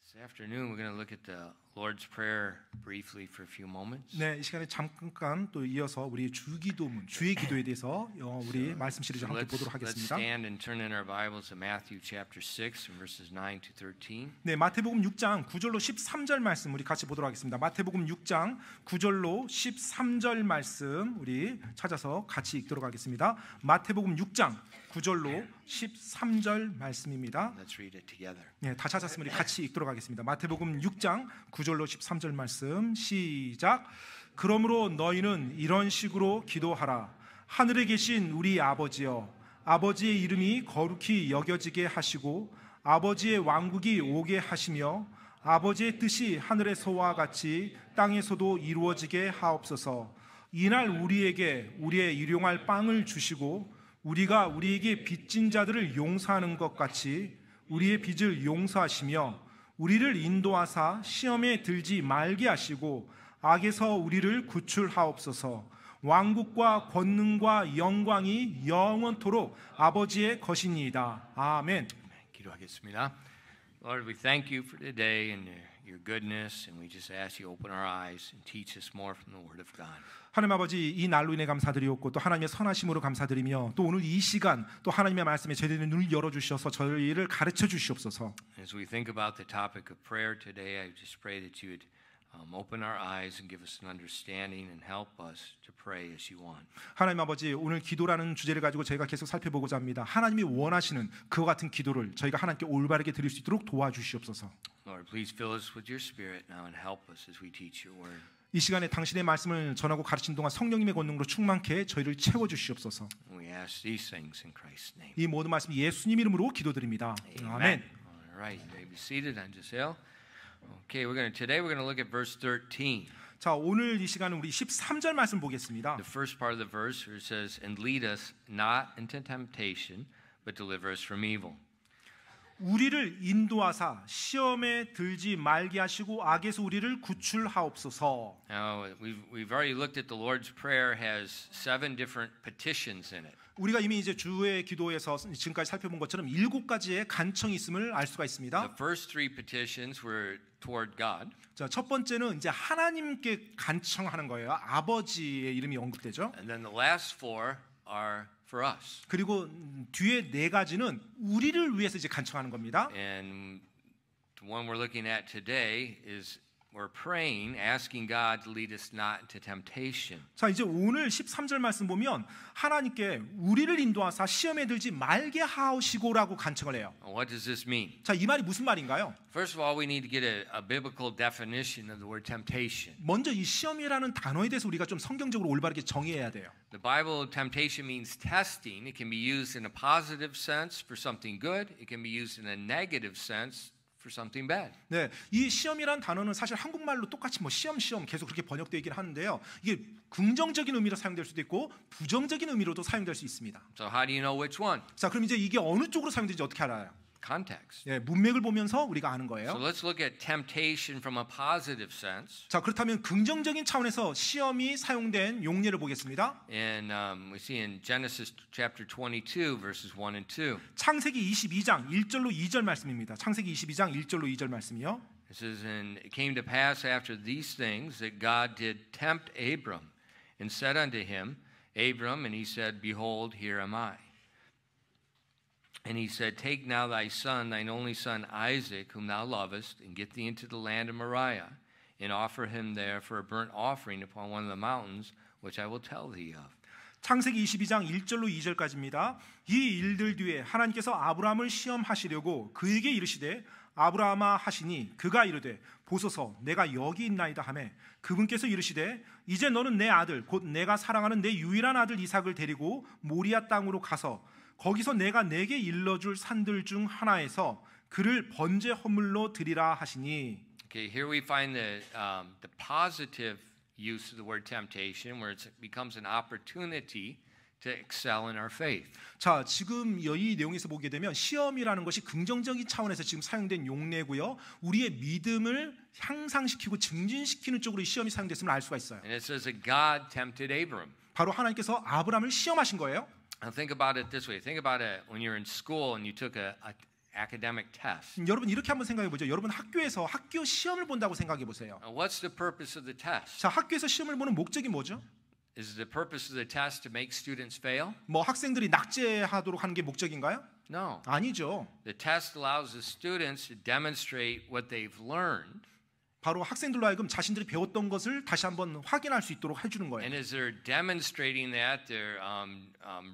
This afternoon we're going to look at the Lord's Prayer briefly for a few moments. 네, 이 시간에 잠깐 또 이어서 우리 주기도문, 주의 기도에 대해서 우리 말씀 시리즈를 함께 보도록 Let's 하겠습니다. stand and turn in our Bibles to Matthew chapter 6 and verses 9 to 13. 네, 마태복음 6장 9절로 13절 말씀 우리 같이 보도록 하겠습니다. 마태복음 6장 9절로 13절 말씀 우리 찾아서 같이 읽도록 하겠습니다. 마태복음 6장 9절로 13절 말씀입니다. Let's read it together. 네, 다 찾았으면 우리 같이 읽도록 하겠습니다. 마태복음 6장 9절로 13절 말씀 시작. 그러므로 너희는 이런 식으로 기도하라. 하늘에 계신 우리 아버지여, 아버지의 이름이 거룩히 여겨지게 하시고 아버지의 왕국이 오게 하시며 아버지의 뜻이 하늘에서와 같이 땅에서도 이루어지게 하옵소서. 이날 우리에게 우리의 일용할 빵을 주시고 우리가 우리에게 빚진 자들을 용서하는 것 같이 우리의 빚을 용서하시며 우리를 인도하사 시험에 들지 말게 하시고 악에서 우리를 구출하옵소서. 왕국과 권능과 영광이 영원토록 아버지의 것이니이다. 아멘. 기도하겠습니다. Lord, we thank you for today and your goodness, and we just ask you open our eyes and teach us more from the Word of God. 하나님 아버지, 이 날로 인해 감사드리옵고 또 하나님의 선하심으로 감사드리며 또 오늘 이 시간 또 하나님의 말씀에 제대로 눈을 열어주셔서 저희를 가르쳐 주시옵소서. As we think about the topic of prayer today, I just pray that you would open our eyes and give us an understanding and help us to pray as you want. 하나님 아버지, 오늘 기도라는 주제를 가지고 저희가 계속 살펴보고자 합니다. 하나님이 원하시는 그와 같은 기도를 저희가 하나님께 올바르게 드릴 수 있도록 도와주시옵소서. Lord, please fill us with your Spirit now and help us as we teach your word. 이 시간에 당신의 말씀을 전하고 가르치는 동안 성령님의 권능으로 충만케 저희를 채워 주시옵소서. We ask these things in Christ's name. 이 모든 말씀 예수님 이름으로 기도드립니다. 아멘. All right, you may be seated. I'm Giselle. Okay, today we're going to look at verse 13. 자, 오늘 이 시간은 우리 13절 말씀 보겠습니다. The first part of the verse where it says, "And lead us not into temptation, but deliver us from evil." 우리를 인도하사 시험에 들지 말게 하시고 악에서 우리를 구출하옵소서. Now, we've already looked at the Lord's Prayer has 7 different petitions in it. 우리가 이미 이제 주의 기도에서 지금까지 살펴본 것처럼 7가지의 간청이 있음을 알 수가 있습니다. The first 3 petitions were toward God. 자, 첫 번째는 이제 하나님께 간청하는 거예요. 아버지의 이름이 언급되죠. And then the last 4 are for us. 그리고 뒤에 4가지는 우리를 위해서 이제 간청하는 겁니다. And the one we're looking at today is we're praying, asking God to lead us not into temptation. 자, 이제 오늘 13절 말씀 보면 하나님께 우리를 인도하사 시험에 들지 말게 하시고라고 간청을 해요. What does this mean? 자, 이 말이 무슨 말인가요? First of all, we need to get a biblical definition of the word temptation. 먼저 이 시험이라는 단어에 대해서 우리가 좀 성경적으로 올바르게 정의해야 돼요. The Bible temptation means testing. It can be used in a positive sense for something good. It can be used in a negative sense for something bad. 네, 이 시험이란 단어는 사실 한국말로 똑같이 뭐 시험 계속 그렇게 번역되긴 하는데요. 이게 긍정적인 의미로 사용될 수도 있고 부정적인 의미로도 사용될 수 있습니다. So how do you know which one? 자, 그럼 이제 이게 어느 쪽으로 사용되는지 어떻게 알아요? Context. 예, 문맥을 보면서 우리가 아는 거예요. So let's look at temptation from a positive sense. 자, 그렇다면 긍정적인 차원에서 시험이 사용된 용례를 보겠습니다. And we see in Genesis chapter 22 verses 1 and 2. 창세기 22장 1절로 2절 말씀입니다. 창세기 22장 1절로 2절 말씀이요. It says, "And it came to pass after these things that God did tempt Abram, and said unto him, Abram, and he said, Behold, here am I. And he said, Take now thy son, thine only son Isaac, whom thou lovest, and get thee into the land of Moriah, and offer him there for a burnt offering upon one of the mountains, which I will tell thee of." 창세기 22장 1절로 2절까지입니다. 이 일들 뒤에 하나님께서 아브라함을 시험하시려고 그에게 이르시되 아브라함아 하시니 그가 이르되 보소서 내가 여기 있나이다 하매 그분께서 이르시되 이제 너는 내 아들 곧 내가 사랑하는 내 유일한 아들 이삭을 데리고 모리아 땅으로 가서 거기서 내가 내게 일러줄 산들 중 하나에서 그를 번제 허물로 드리라 하시니. Okay, here we find the positive use of the word temptation, where it becomes an opportunity to excel in our faith. 자, 지금 이 내용에서 보게 되면 시험이라는 것이 긍정적인 차원에서 지금 사용된 용례고요. 우리의 믿음을 향상시키고 증진시키는 쪽으로 이 시험이 사용됐음을 알 수가 있어요. And it says that God tempted Abram. 바로 하나님께서 아브라함을 시험하신 거예요. Now think about it this way. Think about it when you're in school and you took academic test. 여러분 이렇게 한번 생각해 보죠. 여러분 학교에서 학교 시험을 본다고 생각해 보세요. What's the purpose of the test? 자, 학교에서 시험을 보는 목적이 뭐죠? Is the purpose of the test to make students fail? 뭐 학생들이 낙제하도록 하는 게 목적인가요? No. 아니죠. The test allows the students to demonstrate what they've learned. 바로 학생들로 하여금 자신들이 배웠던 것을 다시 한번 확인할 수 있도록 해주는 거예요. And as they're demonstrating that, they're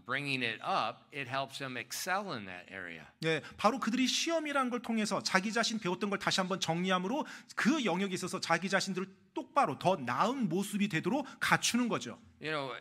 bringing it up, it helps them excel in that area. 네, 바로 그들이 시험이라는 걸 통해서 자기 자신 배웠던 걸 다시 한번 정리함으로 그 영역에 있어서 자기 자신들을 똑바로 더 나은 모습이 되도록 갖추는 거죠. You know,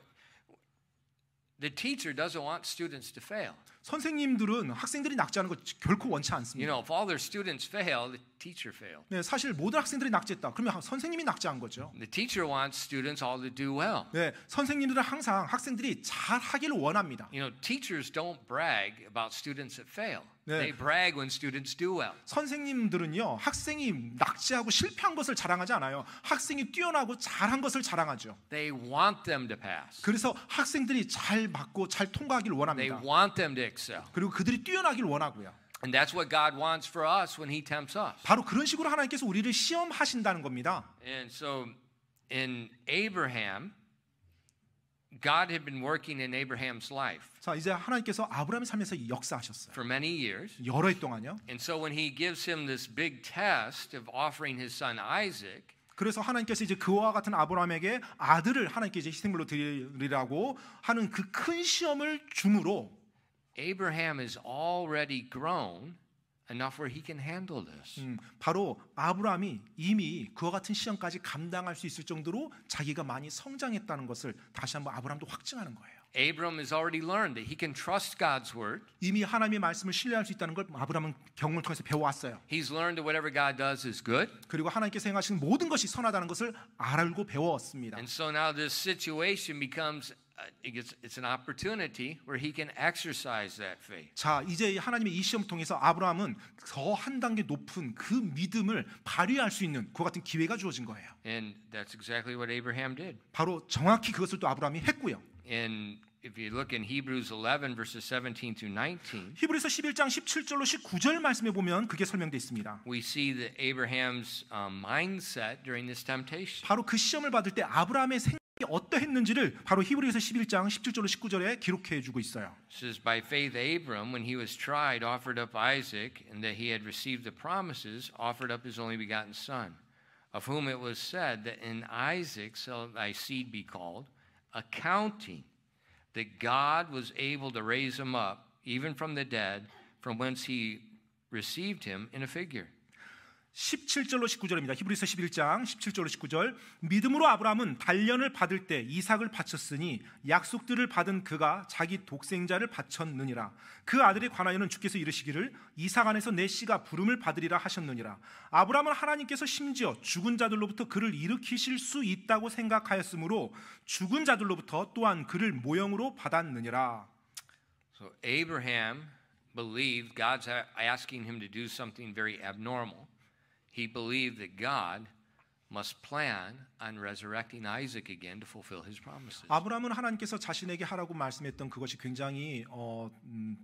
the teacher doesn't want students to fail. 선생님들은 학생들이 낙제하는 거 결코 원치 You 않습니다. know, if all their students fail, the teacher failed. 네, 사실 모든 학생들이 낙제했다. 그러면 선생님이 낙제한 거죠. The teacher wants students all to do well. 네, 선생님들은 항상 학생들이 잘 하기를 원합니다. You know, teachers don't brag about students that fail. 네. They brag when students do well. 선생님들은요, 학생이 낙제하고 실패한 것을 자랑하지 않아요. 학생이 뛰어나고 잘한 것을 자랑하죠. They want them to pass. 그래서 학생들이 잘 맞고 잘 통과하기를 They 원합니다. want them to excel. 그리고 그들이 뛰어나기를 원하고요. And that's what God wants for us when He tempts us. 바로 그런 식으로 하나님께서 우리를 시험하신다는 겁니다. And so in Abraham, God had been working in Abraham's life 자, 이제 하나님께서 아브라함의 삶에서 역사하셨어요. for many years. 여러 해 동안요. And so when He gives him this big test of offering his son Isaac, 그래서 하나님께서 이제 그와 같은 아브라함에게 아들을 하나님께 이제 희생물로 드리라고 하는 그 큰 시험을 줌으로 Abraham is already grown enough where he can handle this. 바로 아브라함이 이미 그와 같은 시험까지 감당할 수 있을 정도로 자기가 많이 성장했다는 것을 다시 한번 아브라함도 확증하는 거예요. Abram has already learned that he can trust God's word. 이미 하나님의 말씀을 신뢰할 수 있다는 걸 아브라함은 경험을 통해서 배워왔어요. He's learned that whatever God does is good. 그리고 하나님께서 행하시는 모든 것이 선하다는 것을 알고 배워왔습니다. And so now this situation becomes it's an opportunity where he can exercise that faith. 자, 이제 하나님의 이 시험을 통해서 아브라함은 더 한 단계 높은 그 믿음을 발휘할 수 있는 그 같은 기회가 주어진 거예요. And that's exactly what Abraham did. 바로 정확히 그것을 또 아브라함이 했고요. And if you look in Hebrews 11 verses 17 through 19, 히브리서 11장 17절로 19절 말씀에 보면 그게 설명되어 있습니다. we see that Abraham's mindset during this temptation. 바로 그 시험을 받을 때 아브라함의 생각이 어떠했는지를 바로 히브리서 11장 17절로 19절에 기록해 주고 있어요. It says, by faith Abram, when he was tried, offered up Isaac, and that he had received the promises, offered up his only begotten son, of whom it was said that in Isaac shall thy seed be called, accounting that God was able to raise him up, even from the dead, from whence he received him in a figure. 17절로 19절입니다. 히브리서 11장 17절로 19절. 믿음으로 아브라함은 단련을 받을 때 이삭을 바쳤으니 약속들을 받은 그가 자기 독생자를 바쳤느니라. 그 아들에 관하여는 주께서 이르시기를 이삭 안에서 내 씨가 부름을 받으리라 하셨느니라. 아브라함은 하나님께서 심지어 죽은 자들로부터 그를 일으키실 수 있다고 생각하였으므로 죽은 자들로부터 또한 그를 모형으로 받았느니라. So Abraham believed God's asking him to do something very abnormal. He believed that God must plan on resurrecting Isaac again to fulfill his promises. 아브라함은 하나님께서 자신에게 하라고 말씀했던 그것이 굉장히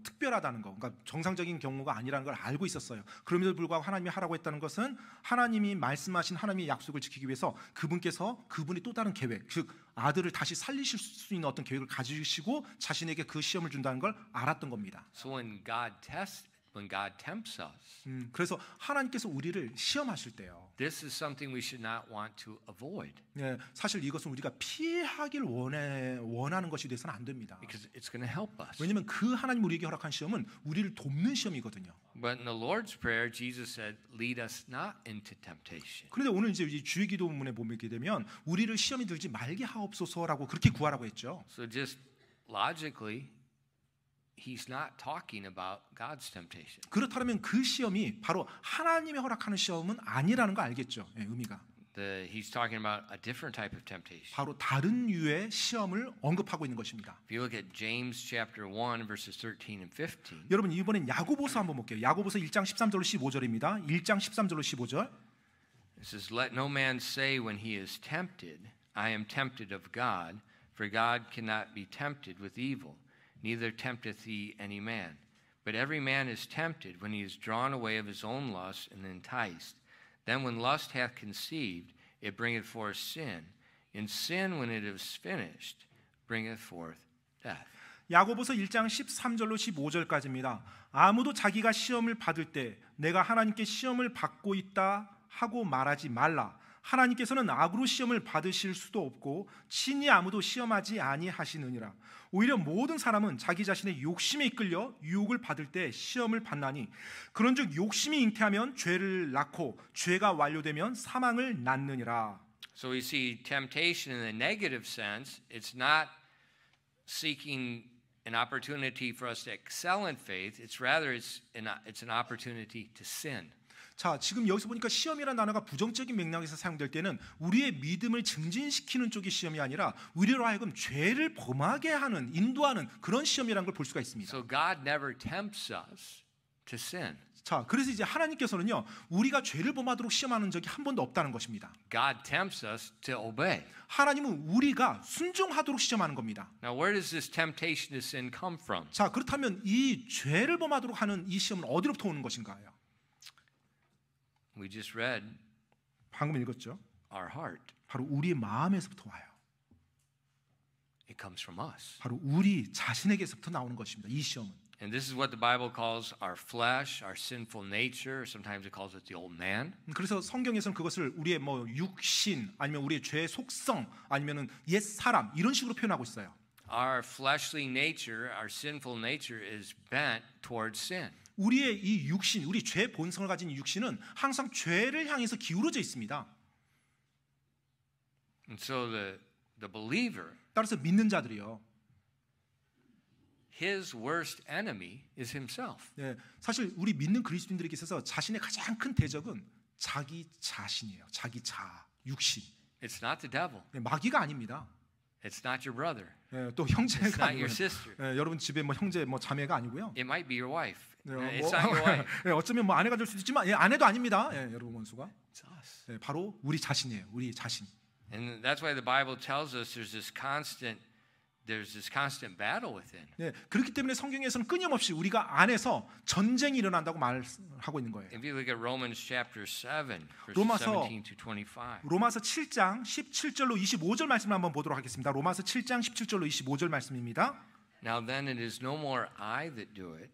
특별하다는 거, 그러니까 정상적인 경우가 아니라는 걸 알고 있었어요. 그럼에도 불구하고 하나님이 하라고 했다는 것은 하나님이 말씀하신 하나님의 약속을 지키기 위해서 그분께서 그분이 또 다른 계획, 즉 아들을 다시 살리실 수 있는 어떤 계획을 가지시고 자신에게 그 시험을 준다는 걸 알았던 겁니다. So when God tempts us, 그래서 하나님께서 우리를 시험하실 때요. this is something we should not want to avoid. 네, 사실 이것은 우리가 피하길 원하는 것이 돼서는 안 됩니다. Because it's going to help us. 왜냐하면 그 하나님 우리에게 허락한 시험은 우리를 돕는 시험이거든요. But in the Lord's Prayer, Jesus said, lead us not into temptation. 그런데 오늘 이제 주의 기도문에 보게 되면 우리를 시험에 들지 말게 하옵소서라고 그렇게 구하라고 했죠. So just logically, He's not talking about God's temptation. 그렇다면 그 시험이 바로 하나님이 허락하는 시험은 아니라는 거 알겠죠? 네, 의미가. He's talking about a different type of temptation. 바로 다른 유의 시험을 언급하고 있는 것입니다. If you look at James chapter 1 verses 13 and 15. 여러분 이번엔 야고보서 한번 볼게요. 야고보서 1장 13절로 15절입니다. 1장 13절로 15절. It says, let no man say when he is tempted, I am tempted of God, for God cannot be tempted with evil. Neither tempteth he any man. But every man is tempted when he is drawn away of his own lust and enticed. Then when lust hath conceived, it bringeth forth sin. And sin, when it is finished, bringeth forth death. 야고보서 1장 13절로 15절까지입니다. 아무도 자기가 시험을 받을 때 내가 하나님께 시험을 받고 있다 하고 말하지 말라. 하나님께서는 악으로 시험을 받으실 수도 없고 친히 아무도 시험하지 아니하시느니라. 오히려 모든 사람은 자기 자신의 욕심에 이끌려 유혹을 받을 때 시험을 받나니 그런즉 욕심이 잉태하면 죄를 낳고 죄가 완료되면 사망을 낳느니라. So we see temptation in the negative sense. It's not seeking an opportunity for us to excel in faith. It's rather it's an opportunity to sin. 자, 지금 여기서 보니까 시험이라는 단어가 부정적인 맥락에서 사용될 때는 우리의 믿음을 증진시키는 쪽의 시험이 아니라 우리로 하여금 죄를 범하게 하는, 인도하는 그런 시험이라는 걸 볼 수가 있습니다. So God never tempts us to sin. 자, 그래서 이제 하나님께서는요, 우리가 죄를 범하도록 시험하는 적이 한 번도 없다는 것입니다. God tempts us to obey. 하나님은 우리가 순종하도록 시험하는 겁니다. Now, where does this temptation to sin come from? 자, 그렇다면 이 죄를 범하도록 하는 이 시험은 어디로부터 오는 것인가요? We just read 방금 읽었죠. our heart. 바로 우리의 마음에서부터 와요. It comes from us. 바로 우리 자신에게서부터 나오는 것입니다. 이 시험은. And this is what the Bible calls our flesh, our sinful nature. Sometimes it calls it the old man. 그래서 성경에서는 그것을 우리의 뭐 육신 아니면 우리의 죄의 속성 아니면은 옛 사람 이런 식으로 표현하고 있어요. Our fleshly nature, our sinful nature is bent towards sin. 우리의 이 육신, 우리 죄 본성을 가진 육신은 항상 죄를 향해서 기울어져 있습니다. And so the believer, 따라서 믿는 자들이요. his worst enemy is himself. 네, 사실 우리 믿는 그리스도인들에게 있어서 자신의 가장 큰 대적은 자기 자신이에요. 자기 자아, 육신. It's not the devil. 네, 마귀가 아닙니다. It's not your brother. 네, 또 It's 형제가 not 아니고요. your sister. 네, 여러분 집에 뭐 형제, 뭐 자매가 아니고요. It might be your wife. 네, It's not your wife. 네, 어쩌면 뭐 아내가 될 수도 있지만 예, 아내도 아닙니다. 예, 여러분 원수가. It's us. 네, 바로 우리 자신이에요. 우리 자신. And that's why the Bible tells us there's this constant battle within. 네, 그렇기 때문에 성경에서는 끊임없이 우리가 안에서 전쟁이 일어난다고 말하고 있는 거예요. If you look at Romans chapter 7, verses 로마서 17 to 25. 로마서 7장 17절로 25절 말씀을 한번 보도록 하겠습니다. 로마서 7장 17절로 25절 말씀입니다. Now then it is no more I that do it,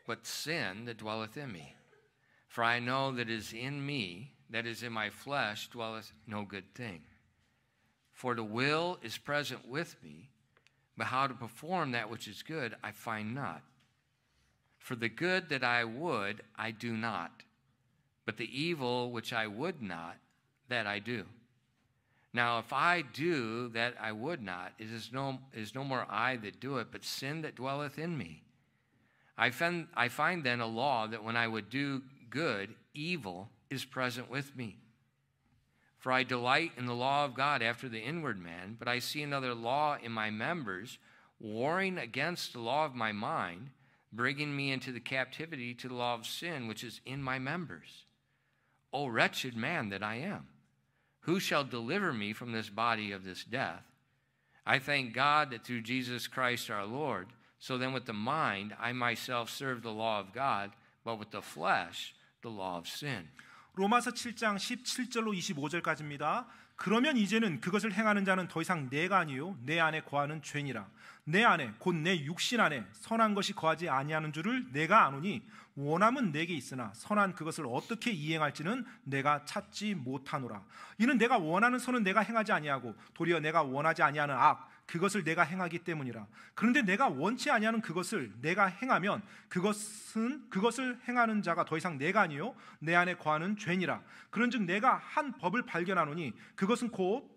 but sin that dwelleth in me. For I know that is in me, that is in my flesh, dwelleth no good thing. For the will is present with me, but how to perform that which is good I find not. For the good that I would, I do not, but the evil which I would not, that I do. Now if I do that I would not, it is no more I that do it, but sin that dwelleth in me. I find then a law that when I would do good, evil is present with me. For I delight in the law of God after the inward man, but I see another law in my members, warring against the law of my mind, bringing me into the captivity to the law of sin, which is in my members. O wretched man that I am, who shall deliver me from this body of this death? I thank God that through Jesus Christ our Lord, so then with the mind I myself serve the law of God, but with the flesh the law of sin. 로마서 7장 17절로 25절까지입니다. 그러면 이제는 그것을 행하는 자는 더 이상 내가 아니요 내 안에 거하는 죄니라. 내 안에 곧 내 육신 안에 선한 것이 거하지 아니하는 줄을 내가 아노니 원함은 내게 있으나 선한 그것을 어떻게 이행할지는 내가 찾지 못하노라. 이는 내가 원하는 선은 내가 행하지 아니하고 도리어 내가 원하지 아니하는 악 그것을 내가 행하기 때문이라. 그런데 내가 원치 아니하는 그것을 내가 행하면 그것을 행하는 자가 더 이상 내가 아니요 내 안에 거하는 죄니라. 그런즉 내가 한 법을 발견하노니 그것은 곧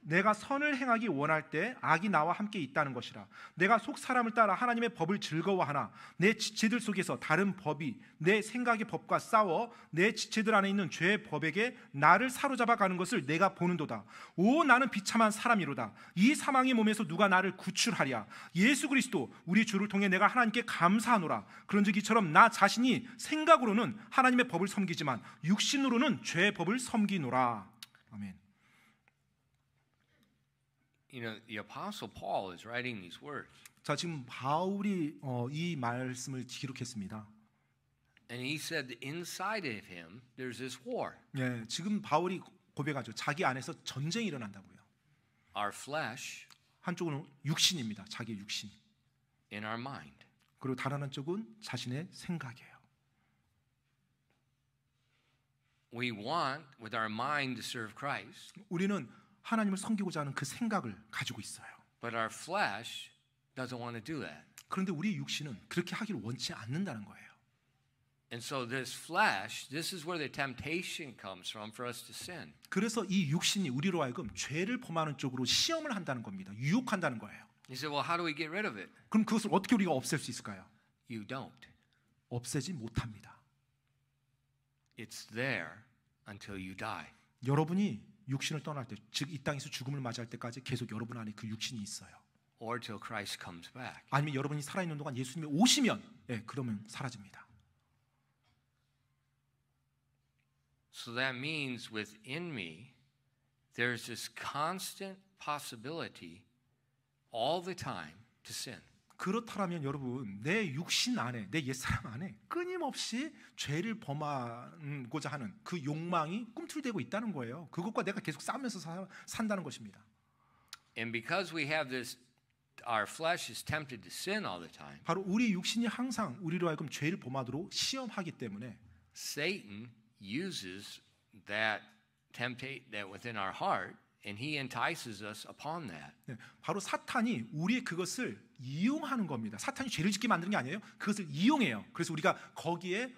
내가 선을 행하기 원할 때 악이 나와 함께 있다는 것이라. 내가 속 사람을 따라 하나님의 법을 즐거워하나 내 지체들 속에서 다른 법이 내 생각의 법과 싸워 내 지체들 안에 있는 죄의 법에게 나를 사로잡아 가는 것을 내가 보는도다. 오 나는 비참한 사람이로다. 이 사망의 몸에서 누가 나를 구출하랴. 예수 그리스도 우리 주를 통해 내가 하나님께 감사하노라. 그런즉 이처럼 나 자신이 생각으로는 하나님의 법을 섬기지만 육신으로는 죄의 법을 섬기노라. 아멘. you know, the Apostle Paul is writing these words. 자, 지금 바울이 이 말씀을 기록했습니다. And he said that inside of him there's this war. 예, 지금 바울이 고백하죠. 자기 안에서 전쟁이 일어난다고요. Our flesh 한쪽은 육신입니다. 자기 육신. in our mind. 그리고 다른 한쪽은 자신의 생각이에요. We want with our mind to serve Christ, 우리는 하나님을 섬기고자 하는 그 생각을 가지고 있어요. but our flesh doesn't want to do that. 그런데 우리 육신은 그렇게 하기를 원치 않는다는 거예요. And so this flesh, this is where the temptation comes from for us to sin. 그래서 이 육신이 우리로 하여금 죄를 범하는 쪽으로 시험을 한다는 겁니다. 유혹한다는 거예요. You say, well, how do we get rid of it? 그럼 그것을 어떻게 우리가 없앨 수 있을까요? You don't. 없애지 못합니다. It's there until you die. 여러분이 육신을 떠날 때, 즉 이 땅에서 죽음을 맞이할 때까지 계속 여러분 안에 그 육신이 있어요. Or till Christ comes back. 아니면 여러분이 살아있는 동안 예수님이 오시면, 그러면 사라집니다. So that means within me, there's this constant possibility all the time to sin. 그렇다면 여러분, 내 육신 안에, 내 옛사람 안에 끊임없이 죄를 범하고자 하는 그 욕망이 꿈틀대고 있다는 거예요. 그것과 내가 계속 싸우면서 산다는 것입니다. And because we have this, our flesh is tempted to sin all the time. 바로 우리 육신이 항상 우리로 하여금 죄를 범하도록 시험하기 때문에 Satan uses that within our heart, and he entices us upon that. 바로 사탄이 우리의 그것을 이용하는 겁니다. 사탄이 죄를 짓게 만드는 게 아니에요. 그것을 이용해요. 그래서 우리가 거기에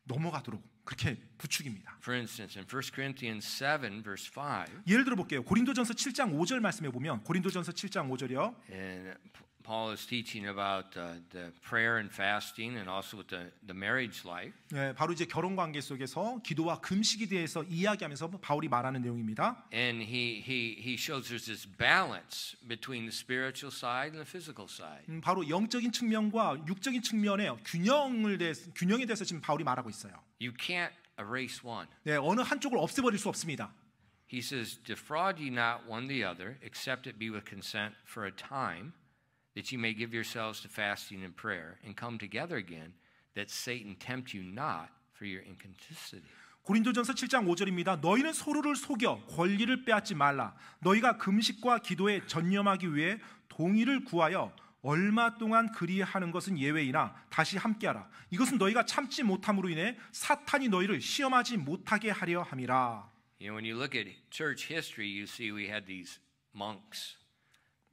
넘어가도록 그렇게 부추깁니다. For instance, in 1 Corinthians 7 verse 5, 예를 들어 볼게요. 고린도전서 7장 5절 말씀해 보면 고린도전서 7장 5절이요. and Paul is teaching about the prayer and fasting, and also with the marriage life. 바로 이제 결혼 관계 속에서 기도와 금식에 대해서 이야기하면서 바울이 말하는 내용입니다. And he shows there's this balance between the spiritual side and the physical side. 바로 영적인 측면과 육적인 측면의 균형에 대해서 지금 바울이 말하고 있어요. You can't erase one. 어느 한쪽을 없애버릴 수 없습니다. He says, defraud ye not one the other, except it be with consent for a time, that ye may give yourselves to fasting and prayer, and come together again, that Satan tempt you not for your inconsistency. 고린도전서 7장 5절입니다. 너희는 서로를 속여 권리를 빼앗지 말라. 너희가 금식과 기도에 전념하기 위해 동의를 구하여 얼마 동안 그리하는 것은 예외이나 다시 함께하라. 이것은 너희가 참지 못함으로 인해 사탄이 너희를 시험하지 못하게 하려 함이라. You know, when you look at church history, you see we had these monks.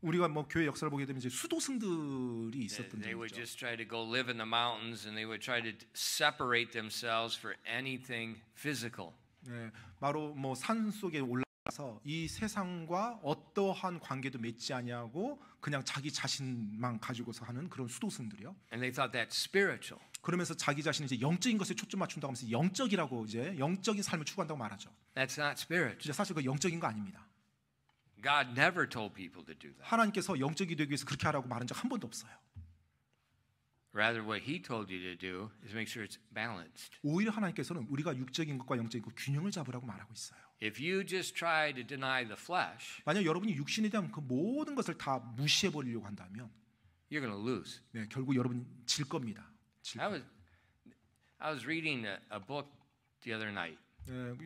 우리가 뭐 교회 역사를 보게 되면 이제 수도승들이 있었던 They would 적이죠. just try to go live in the mountains, and they would try to separate themselves for anything physical. 바로 뭐 산 속에 올라가서 이 세상과 어떠한 관계도 맺지 아니하고 그냥 자기 자신만 가지고서 하는 그런 수도승들이요. And they thought that's spiritual. 그러면서 자기 자신이 이제 영적인 것에 초점 맞춘다고 하면서 영적이라고 이제 영적인 삶을 추구한다고 말하죠. That's not spiritual. 진짜 사실 그 영적인 거 아닙니다. God never told people to do that. 하나님께서 영적이 되기 위해서 그렇게 하라고 말한 적 한 번도 없어요. Rather, what He told you to do is make sure it's balanced. 오히려 하나님께서는 우리가 육적인 것과 영적인 것 균형을 잡으라고 말하고 있어요. If you just try to deny the flesh, 만약 여러분이 육신에 대한 그 모든 것을 다 무시해 버리려고 한다면, you're going to lose. 결국 여러분 질 겁니다. I was reading a book the other night.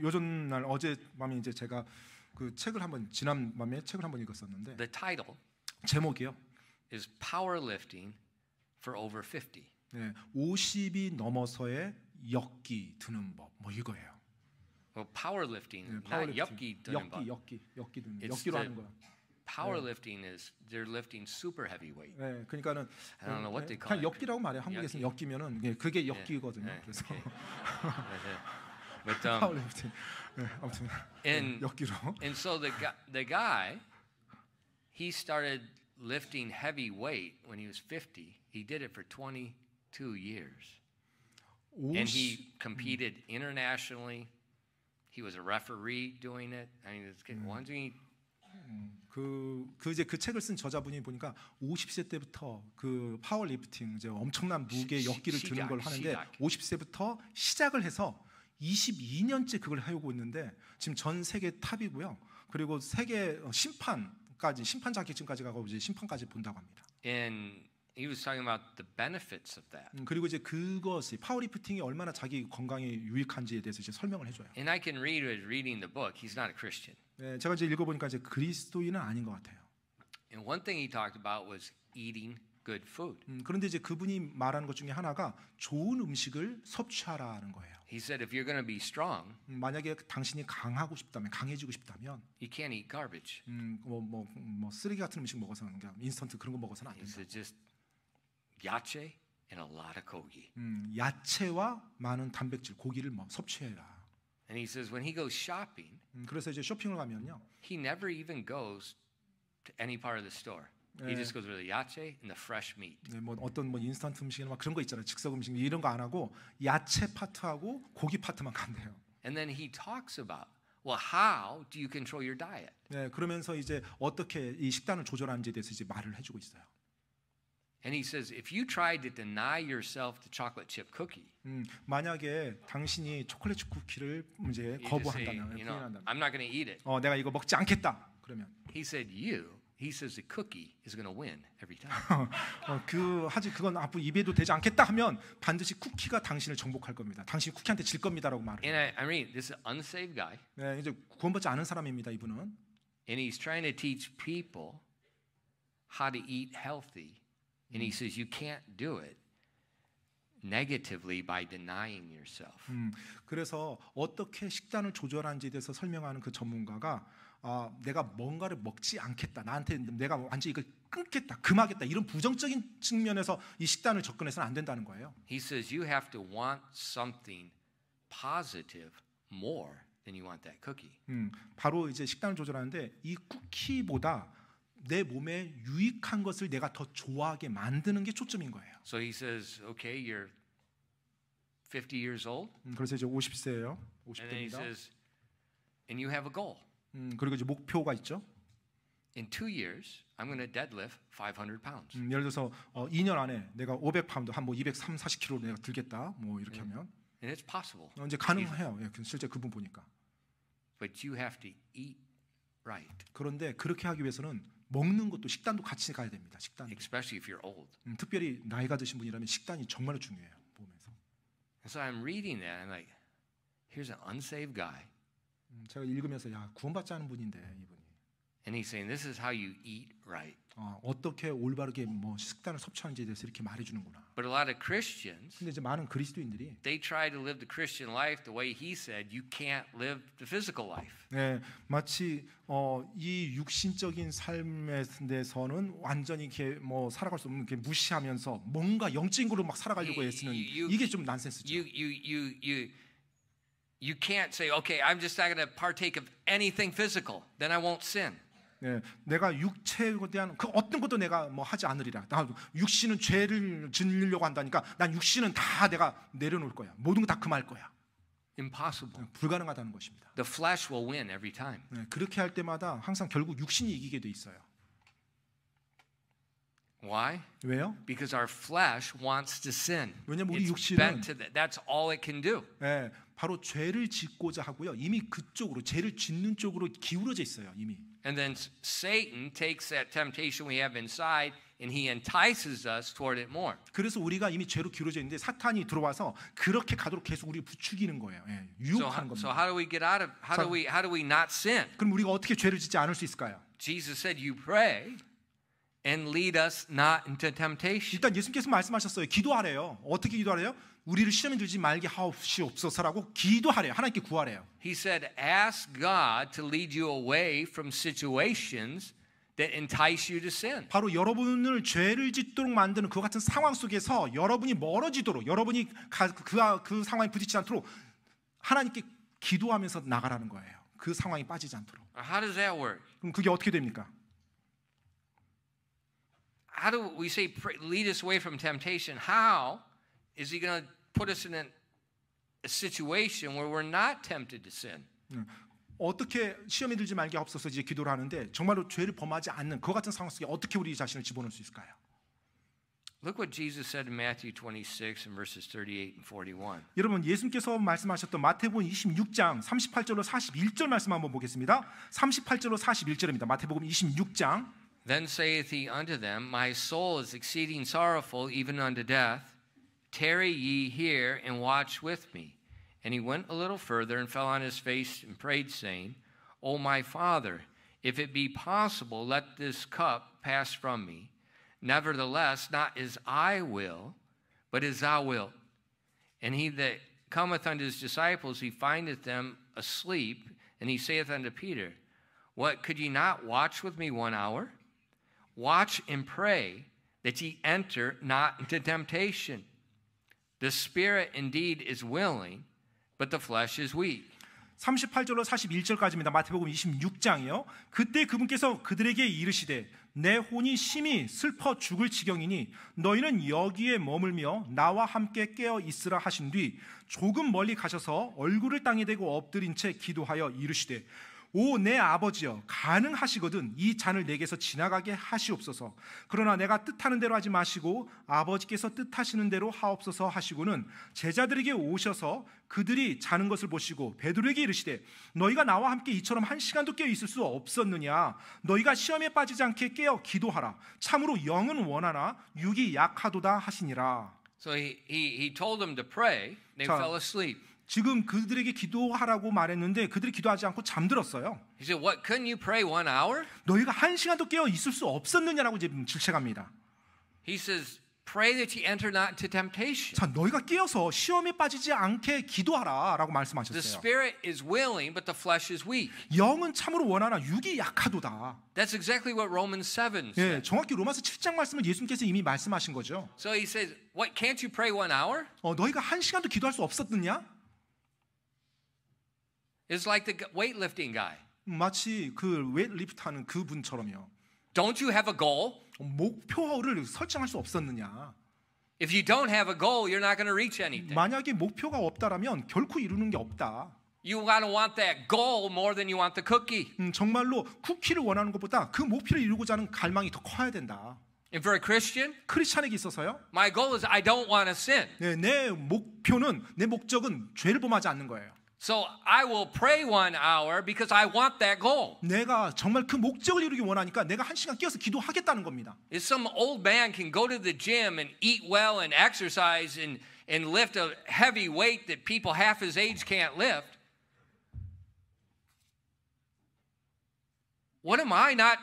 요즘 날 어제 밤에 이제 제가 그 책을 한번 지난 밤에 책을 한번 읽었었는데 The title 제목이요. is Powerlifting for Over 50. 50이 넘어서의 역기 드는 법. 뭐 이거예요. Well, powerlifting, not 역기 드는 법. 역기 드는 It's 역기로 the- 하는 거야. Powerlifting is they're lifting super heavyweight. 그러니까는 I don't know what they call 그냥 it. 역기라고 말해요. 한국에서는 역기면은 그게 역기거든요. 네, 그래서 But 파워리프팅. 아무튼 and 역기로. and so the guy, he started lifting heavy weight when he was 50. He did it for 22 years, and he competed internationally. He was a referee doing it. I mean, it's 완전히 그 이제 그 책을 쓴 저자분이 보니까 50세 때부터 그 파워리프팅 이제 엄청난 무게 역기를 드는 걸 하는데 50세부터 시작을 해서 22년째 그걸 해오고 있는데 지금 전 세계 탑이고요. 그리고 세계 심판 자격증까지 심판 자격증까지 가고 이제 심판까지 본다고 합니다. And he was talking about the benefits of that. 그리고 이제 그것이 파워리프팅이 얼마나 자기 건강에 유익한지에 대해서 이제 설명을 해줘요. And I can read as reading the book. He's not a Christian. 네, 제가 이제 읽어보니까 이제 그리스도인은 아닌 것 같아요. And one thing he talked about was eating good food. 그런데 이제 그분이 말하는 것 중에 하나가 좋은 음식을 섭취하라는 거예요. He said if you're going to be strong, 만약에 당신이 강하고 싶다면, 강해지고 싶다면, you can't eat garbage. 뭐 쓰레기 같은 음식 먹어서는 그냥 인스턴트 그런 거 먹어서는 안 He 된다. said just yache and a lot of kogi. 야채와 많은 단백질, 고기를 뭐 섭취해라. And he says when he goes shopping, 그래서 이제 쇼핑을 가면요, he never even goes to any part of the store. He just goes with the yache and the fresh meat. 네, 뭐 어떤 뭐 인스턴트 음식이나 막 그런 거 있잖아요. 즉석 음식 이런 거 안 하고 야채 파트하고 고기 파트만 간대요. And then he talks about, well, how do you control your diet? 네, 그러면서 이제 어떻게 이 식단을 조절하는지에 대해서 이제 말을 해주고 있어요. And he says, if you try to deny yourself the chocolate chip cookie, 만약에 당신이 초콜릿 칩 쿠키를 이제 you just say, 거부한다면, you know, 부인한다면, I'm not going to eat it. 내가 이거 먹지 않겠다. 그러면 He said, he says the cookie is going to win every time. 그건 앞으로 입에도 되지 않겠다 하면 반드시 쿠키가 당신을 정복할 겁니다. 당신이 쿠키한테 질 겁니다라고 말을. And I read, this is an unsaved guy, 네, 이제 구원받지 않은 사람입니다. 이분은. and he's trying to teach people how to eat healthy. And he says you can't do it negatively by denying yourself. 그래서 어떻게 식단을 조절하는지에 대해서 설명하는 그 전문가가 내가 뭔가를 먹지 않겠다, 나한테 내가 완전히 이걸 끊겠다, 금하겠다 이런 부정적인 측면에서 이 식단을 접근해서는 안 된다는 거예요. He says you have to want something positive more than you want that cookie. 바로 이제 식단을 조절하는데 이 쿠키보다 내 몸에 유익한 것을 내가 더 좋아하게 만드는 게 초점인 거예요. So he says, okay, you're 50 years old. 그래서 이제 50세예요. And then he 50대입니다. says, and you have a goal. 그리고 이제 목표가 있죠. In 2 years, I'm going to deadlift 500 pounds. 예를 들어서 2년 안에 내가 500파운드 한 뭐 230, 40kg 내가 들겠다. 뭐 이렇게 하면 And it's possible. 이제 가능해요. 예, 실제 그분 보니까. But you have to eat right. 그런데 그렇게 하기 위해서는 먹는 것도 식단도 같이 가야 됩니다. 식단. Especially if you're old. 특별히 나이가 드신 분이라면 식단이 정말 중요해요. 몸에서. And so I'm reading that. I'm like, here's an unsaved guy. 제가 읽으면서 야 구원받지 않은 분인데 이분이. And he's saying this is how you eat right. 어떻게 올바르게 뭐 식단을 섭취하는지에 대해서 이렇게 말해주는구나. But a lot of Christians, 근데 이제 많은 그리스도인들이 they try to live the Christian life the way he said you can't live the physical life. 네, 마치 이 육신적인 삶에 대해서는 완전히 이렇게 뭐 살아갈 수 없는 이렇게 무시하면서 뭔가 영적인 거로 막 살아가려고 애쓰는 이게 좀 난센스죠. You can't say, okay, I'm just not going to partake of anything physical. Then I won't sin. 네, 내가 육체에 대한 그 어떤 것도 내가 뭐 하지 않으리라. 나 육신은 죄를 짓으려고 한다니까 난 육신은 다 내가 내려놓을 거야. 모든 거 다 금할 거야. Impossible. 불가능하다는 것입니다. The flesh will win every time. 네, 그렇게 할 때마다 항상 결국 육신이 이기게 돼 있어요. Why? 왜요? Because our flesh wants to sin. 왜냐면 우리 It's 육신은 bent to that. That's all it can do. 네, 바로 죄를 짓고자 하고요. 이미 그쪽으로 죄를 짓는 쪽으로 기울어져 있어요. 이미. And then Satan takes that temptation we have inside and he entices us toward it more. 그래서 우리가 이미 죄로 기울어져 있는데 사탄이 들어와서 그렇게 가도록 계속 우리를 부추기는 거예요. 예, 유혹하는 So 겁니다. how do we get out of how do we not sin? 그럼 우리가 어떻게 죄를 짓지 않을 수 있을까요? Jesus said you pray and lead us not into temptation. 일단 예수님께서 말씀하셨어요. 기도하래요. 어떻게 기도하래요? 우리를 시험에 들지 말게 하옵시옵소서라고 기도하래요. 하나님께 구하래요. He said ask God to lead you away from situations that entice you to sin. 바로 여러분을 죄를 짓도록 만드는 그 같은 상황 속에서 여러분이 멀어지도록 여러분이 그 상황에 부딪히지 않도록 하나님께 기도하면서 나가라는 거예요. 그 상황에 빠지지 않도록. How does that work? 그럼 그게 어떻게 됩니까? How do we say lead us away from temptation? How is he going to put us in a situation where we're not tempted to sin? 어떻게 시험에 들지 말게 하옵소서 이제 기도를 하는데 정말로 죄를 범하지 않는 그 같은 상황 속에 어떻게 우리 자신을 집어넣을 수 있을까요? Look what Jesus said in Matthew 26 and verses 38 and 41. 여러분 예수님께서 말씀하셨던 마태복음 26장 38절로 41절 말씀 한번 보겠습니다. 38절로 41절입니다. 마태복음 26장. Then saith he unto them, My soul is exceeding sorrowful, even unto death. Tarry ye here and watch with me. And he went a little further and fell on his face and prayed, saying, O my Father, if it be possible, let this cup pass from me. Nevertheless, not as I will, but as thou wilt. And he that cometh unto his disciples, he findeth them asleep, and he saith unto Peter, What, could ye not watch with me 1 hour? Watch and pray, that ye enter not into temptation. The spirit indeed is willing, but the flesh is weak. 38절로 41절까지입니다. 마태복음 26장이요. 그때 그분께서 그들에게 이르시되 내 혼이 심히 슬퍼 죽을 지경이니 너희는 여기에 머물며 나와 함께 깨어 있으라 하신 뒤 조금 멀리 가셔서 얼굴을 땅에 대고 엎드린 채 기도하여 이르시되 오 내 아버지여 가능하시거든 이 잔을 내게서 지나가게 하시옵소서. 그러나 내가 뜻하는 대로 하지 마시고 아버지께서 뜻하시는 대로 하옵소서 하시고는 제자들에게 오셔서 그들이 자는 것을 보시고 베드로에게 이르시되 너희가 나와 함께 이처럼 1시간도 깨어 있을 수 없었느냐. 너희가 시험에 빠지지 않게 깨어 기도하라. 참으로 영은 원하나 육이 약하도다 하시니라. So he told them to pray. They fell asleep. 지금 그들에게 기도하라고 말했는데 그들이 기도하지 않고 잠들었어요. He said, What, couldn't you pray 1 hour? 너희가 1시간도 깨어 있을 수 없었느냐라고 지금 질책합니다. He says, Pray that ye enter not into temptation. 자, 너희가 깨어서 시험에 빠지지 않게 기도하라라고 말씀하셨어요. The spirit is willing, but the flesh is weak. 영은 참으로 원하나 육이 약하도다. That's exactly what Romans 7 says. 예, 정확히 로마서 7장 말씀을 예수님께서 이미 말씀하신 거죠. So he says, What, can't you pray 1 hour? 너희가 1시간도 기도할 수 없었느냐? It's like the weightlifting guy. 마치 그 웨이트리프트 하는 그분처럼요. Don't you have a goal? 목표를 설정할 수 없었느냐? If you don't have a goal, you're not going to reach anything. 만약에 목표가 없다라면 결코 이루는 게 없다. You gotta want that goal more than you want the cookie. 정말로 쿠키를 원하는 것보다 그 목표를 이루고자 하는 갈망이 더 커야 된다. And for a Christian, 크리스찬에게 있어서요. my goal is I don't want to sin. 네, 내 목표는 내 목적은 죄를 범하지 않는 거예요. So I will pray 1 hour because I want that goal. 내가 정말 그 목적을 이루기 원하니까 내가 1시간 끼어서 기도하겠다는 겁니다. If some old man can go to the gym and eat well and exercise and lift a heavy weight that people half his age can't lift, what am I not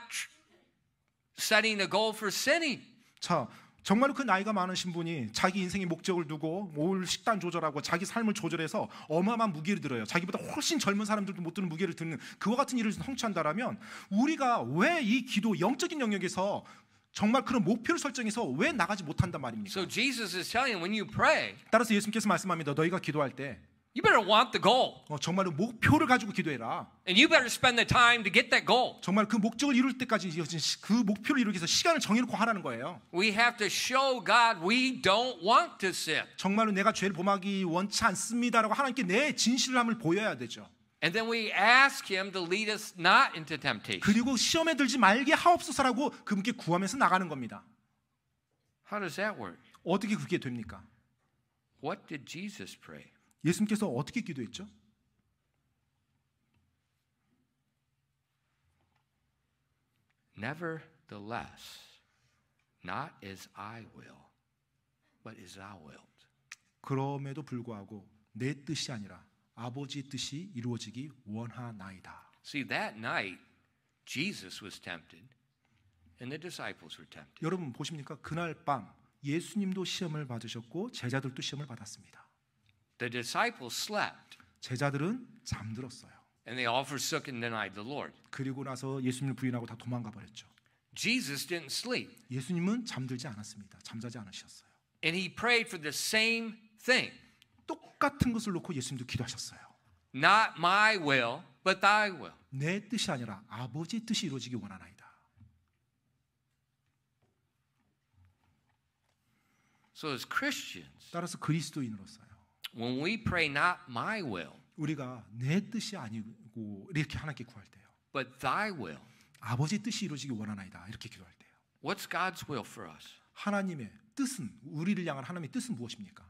setting a goal for sinning? 자, 정말로 그 나이가 많으신 분이 자기 인생의 목적을 두고 올 식단 조절하고 자기 삶을 조절해서 어마어마한 무게를 들어요. 자기보다 훨씬 젊은 사람들도 못 드는 무게를 드는 그와 같은 일을 성취한다라면 우리가 왜 이 기도 영적인 영역에서 정말 그런 목표를 설정해서 왜 나가지 못한단 말입니까? So Jesus is telling you when you pray, 따라서 예수님께서 말씀합니다. 너희가 기도할 때 you better want the goal. 정말로 목표를 가지고 기도해라. And you better spend the time to get that goal. 정말 그 목적을 이룰 때까지 그 목표를 이루기 위해서 시간을 정해놓고 하라는 거예요. We have to show God we don't want to sin. 정말로 내가 죄를 범하기 원치 않습니다라고 하나님께 내 진실함을 보여야 되죠. And then we ask Him to lead us not into temptation. 그리고 시험에 들지 말게 하옵소서라고 그분께 구하면서 나가는 겁니다. How does that work? 어떻게 그게 됩니까? What did Jesus pray? 예수님께서 어떻게 기도했죠? Nevertheless, not as I will, but as thou wilt. 그럼에도 불구하고 내 뜻이 아니라 아버지의 뜻이 이루어지기 원하나이다. See, that night, Jesus was tempted, and the disciples were tempted. 여러분 보십니까? 그날 밤 예수님도 시험을 받으셨고 제자들도 시험을 받았습니다. The disciples slept, 제자들은 잠들었어요. and they all forsook and denied the Lord. 그리고 나서 예수님을 부인하고 다 도망가 버렸죠. Jesus didn't sleep, 예수님은 잠들지 않았습니다. 잠자지 않으셨어요. and He prayed for the same thing. 똑같은 것을 놓고 예수님도 기도하셨어요. Not my will, but thy will. 내 뜻이 아니라 아버지의 뜻이 이루어지기 원하나이다. So as Christians, 따라서 그리스도인으로서요. when we pray not my will, 우리가 내 뜻이 아니고 이렇게 하나님께 구할 때요. but thy will, 아버지의 뜻이 이루어지기 원하나이다. 이렇게 기도할 때요. what's God's will for us? 하나님의 뜻은 우리를 향한 하나님의 뜻은 무엇입니까?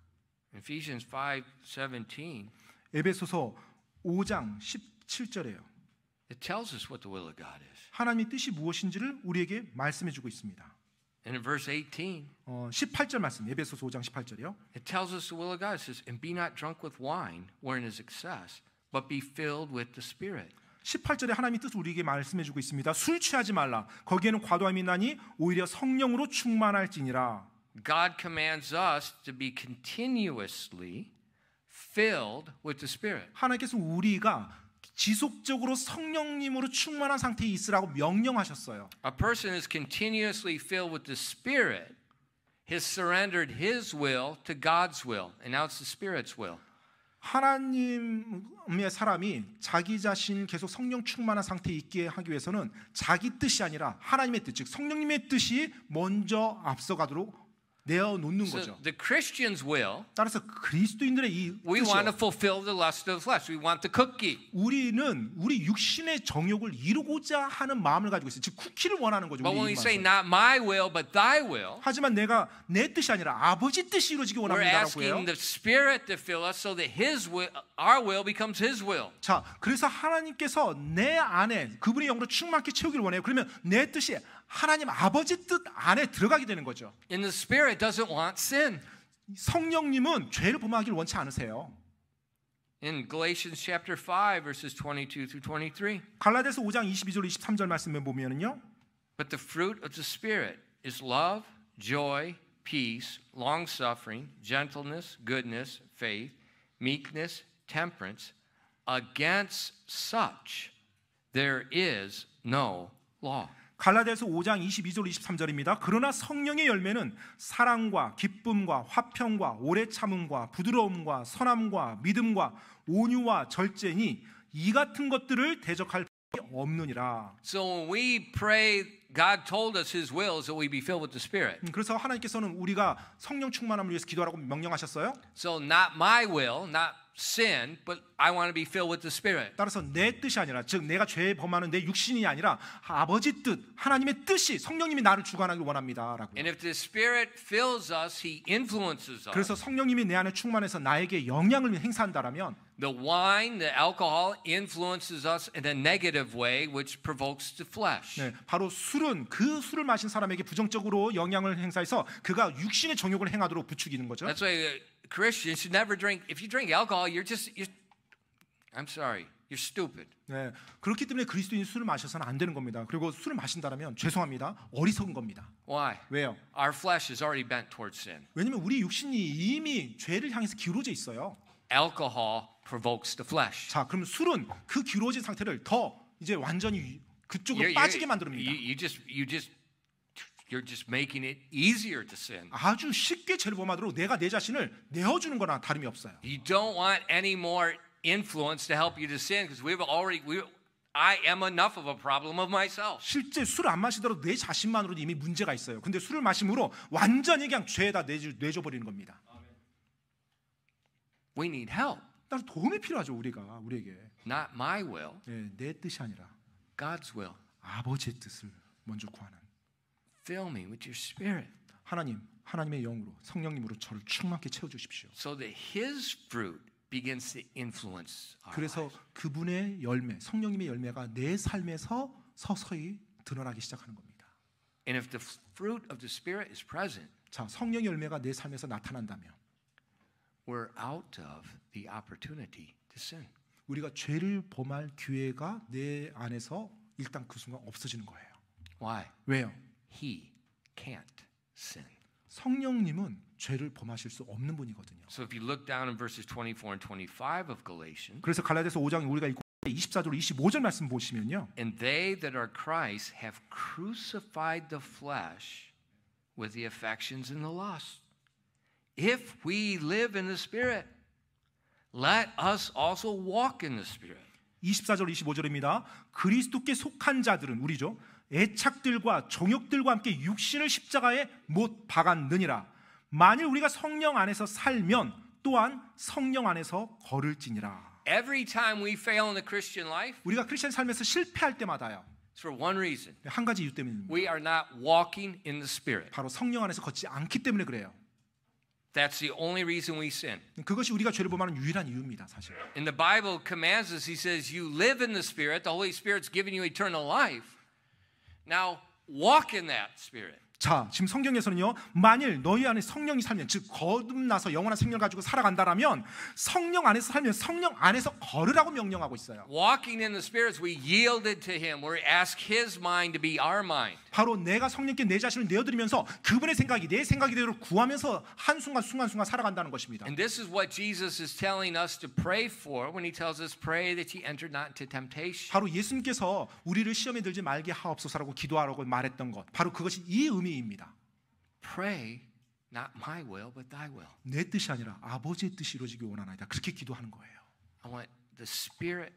Ephesians 5:17. 에베소서 5장 17절에요. It tells us what the will of God is. 하나님의 뜻이 무엇인지를 우리에게 말씀해 주고 있습니다. And in verse 18, 18절 말씀, 에베소서 5장 18절이요. it tells us the will of God. It says, "And be not drunk with wine, wherein is excess, but be filled with the Spirit." 18절에 하나님의 뜻을 우리에게 말씀해 주고 있습니다. 술 취하지 말라. 거기에는 과도함이 나니 오히려 성령으로 충만할지니라. God commands us to be continuously filled with the Spirit. 하나님께서 우리가 지속적으로 성령님으로 충만한 상태에 있으라고 명령하셨어요. A person is continuously filled with the Spirit, has surrendered his will to God's will, and now it's the Spirit's will. 하나님의 사람이 자기 자신 계속 성령 충만한 상태에 있게 하기 위해서는 자기 뜻이 아니라 하나님의 뜻, 즉 성령님의 뜻이 먼저 앞서가도록 내어놓는 So 거죠. the Christian's will, 따라서 그리스도인들의 이 we want to 뜻이요. fulfill the lust of the flesh. We want the cookie. 우리는 우리 육신의 정욕을 이루고자 하는 마음을 가지고 있어요. 즉 쿠키를 원하는 거죠. But when 우리 we say 입맛은. not my will, but thy will, 하지만 내가 내 뜻이 아니라 아버지 뜻이 이루어지기 we're 원합니다라고 해요. asking the Spirit to fill us so that his will, our will becomes his will. 자, 그래서 하나님께서 내 안에 그분의 영으로 충만하게 채우기를 원해요. 그러면 내 뜻이 하나님 아버지 뜻 안에 들어가게 되는 거죠. And the Spirit doesn't want sin. 성령님은 죄를 범하기를 원치 않으세요. In Galatians chapter 5, verses 22 through 23. 갈라디아서 5장 22절 23절 말씀에 보면은요. But the fruit of the Spirit is love, joy, peace, long-suffering, gentleness, goodness, faith, meekness, temperance. Against such there is no law. 갈라디아서 5장 22절 23절입니다. 그러나 성령의 열매는 사랑과 기쁨과 화평과 오래 참음과 부드러움과 선함과 믿음과 온유와 절제니 이 같은 것들을 대적할 법이 없느니라. So when we pray, God told us his will is that we be filled with the Spirit. 그래서 하나님께서는 우리가 성령 충만함을 위해서 기도하라고 명령하셨어요. So not my will, not sin, but I want to be filled with the Spirit. 따라서 내 뜻이 아니라 즉 내가 죄 범하는 내 육신이 아니라 아버지 뜻, 하나님의 뜻이 성령님이 나를 주관하길 원합니다라고. And if the Spirit fills us, he influences us. 그래서 성령님이 내 안에 충만해서 나에게 영향을 행사한다라면 The wine, the alcohol influences us in a negative way, which provokes the flesh. 네, 바로 술은 그 술을 마신 사람에게 부정적으로 영향을 행사해서 그가 육신의 정욕을 행하도록 부추기는 거죠. That's why Christians should never drink. If you drink alcohol, I'm sorry, you're stupid. 네, 그렇기 때문에 그리스도인이 술을 마셔서는 안 되는 겁니다. 그리고 술을 마신다면 죄송합니다. 어리석은 겁니다. Why? 왜요? Our flesh is already bent towards sin. 왜냐면 우리 육신이 이미 죄를 향해서 기울어져 있어요. Alcohol provokes the flesh. 자, 그럼 술은 그 기울어진 상태를 더 이제 완전히 그쪽으로 빠지게 만듭니다. You're just making it easier to sin. 아주 쉽게 죄를 범하도록 내가 내 자신을 내어주는 거나 다름이 없어요. You don't want any more influence to help you to sin because I am enough of a problem of myself. 실제 술 안 마시더라도 내 자신만으로도 이미 문제가 있어요. 근데 술을 마심으로 완전히 그냥 죄에다 내줘버리는 겁니다. We need help. 따라서 도움이 필요하죠. 우리에게. Not my will, 네, 내 뜻이 아니라 God's will. 아버지의 뜻을 먼저 구하는. Fill me with your Spirit. 하나님의 영으로 성령님으로 저를 충만하게 채워주십시오. So that His fruit begins to influence our 그래서 lives. 그분의 열매, 성령님의 열매가 내 삶에서 서서히 드러나기 시작하는 겁니다. And if the fruit of the Spirit is present, 자, 성령의 열매가 내 삶에서 나타난다면 we're out of the opportunity to sin. 우리가 죄를 범할 기회가 내 안에서 일단 그 순간 없어지는 거예요. Why? 왜요? He can't sin. 성령님은 죄를 범하실 수 없는 분이거든요. So if you look down in verses 24 and 25 of Galatians, 그래서 갈라디아서 5장 우리가 읽고 24절 25절 말씀 보시면요. and they that are Christ have crucified the flesh with the affections and the lusts. If we live in the Spirit, let us also walk in the Spirit. 24절 25절입니다. 그리스도께 속한 자들은 우리죠. 애착들과 정욕들과 함께 육신을 십자가에 못 박았느니라. 만일 우리가 성령 안에서 살면 또한 성령 안에서 걸을지니라. Every time we fail in the Christian life, 우리가 크리스천 삶에서 실패할 때마다요. It's for one reason. 한 가지 이유 때문입니다. We are not walking in the Spirit. 바로 성령 안에서 걷지 않기 때문에 그래요. That's the only reason we sin. 그것이 우리가 죄를 범하는 유일한 이유입니다, 사실. And the Bible commands us, he says, you live in the Spirit, the Holy Spirit's given you eternal life. Now, walk in that Spirit. 자, 지금 성경에서는요, 만일 너희 안에 성령이 살면, 즉 거듭나서 영원한 생명을 가지고 살아간다라면 성령 안에서 살면 성령 안에서 걸으라고 명령하고 있어요. Walking in the Spirit, we yielded to Him. We ask His mind to be our mind. 바로 내가 성령께 내 자신을 내어드리면서 그분의 생각이 내 생각이대로 구하면서 한순간 순간순간 살아간다는 것입니다. And this is what Jesus is telling us to pray for when He tells us, pray that ye enter not into temptation. 바로 예수님께서 우리를 시험에 들지 말게 하옵소서라고 기도하라고 말했던 것, 바로 그것이 이 의미입니다. Pray not my will but thy will. 내 뜻이 아니라 아버지의 뜻이 이루어지기 원하나이다. 그렇게 기도하는 거예요. I want the Spirit